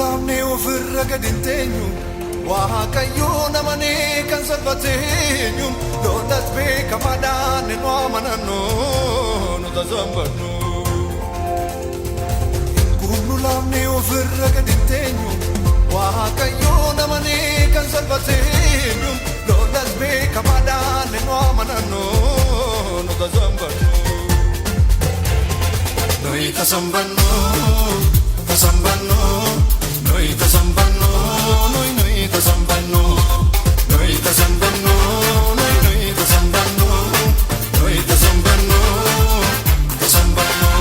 laamnee ofirra gadi hin teenyu Waaqayyoon amanee kan salphateenyu lollas beekamaadhaan nu amanannu nu tasabbannu Gurnu laamnee ofirra gadi hin teenyu Waaqayyoon amanee kan salphateenyu lollas beekamaadhaan nu amanannu nu tasabbannu Noi tasabbannu Tasambanno, noi tasambanno, noi tasambanno, noi tasambanno, noi tasambanno, noi tasambanno, tasambanno.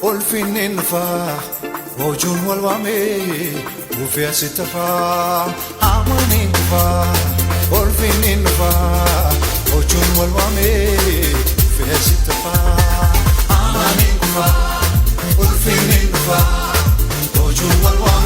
Olfinin fa, ojun walwame, ufia sitafa. Amanin fa, olfinin fa, ojun walwame, ufia sitafa. Amanin fa, olfinin fa, ojun walwame.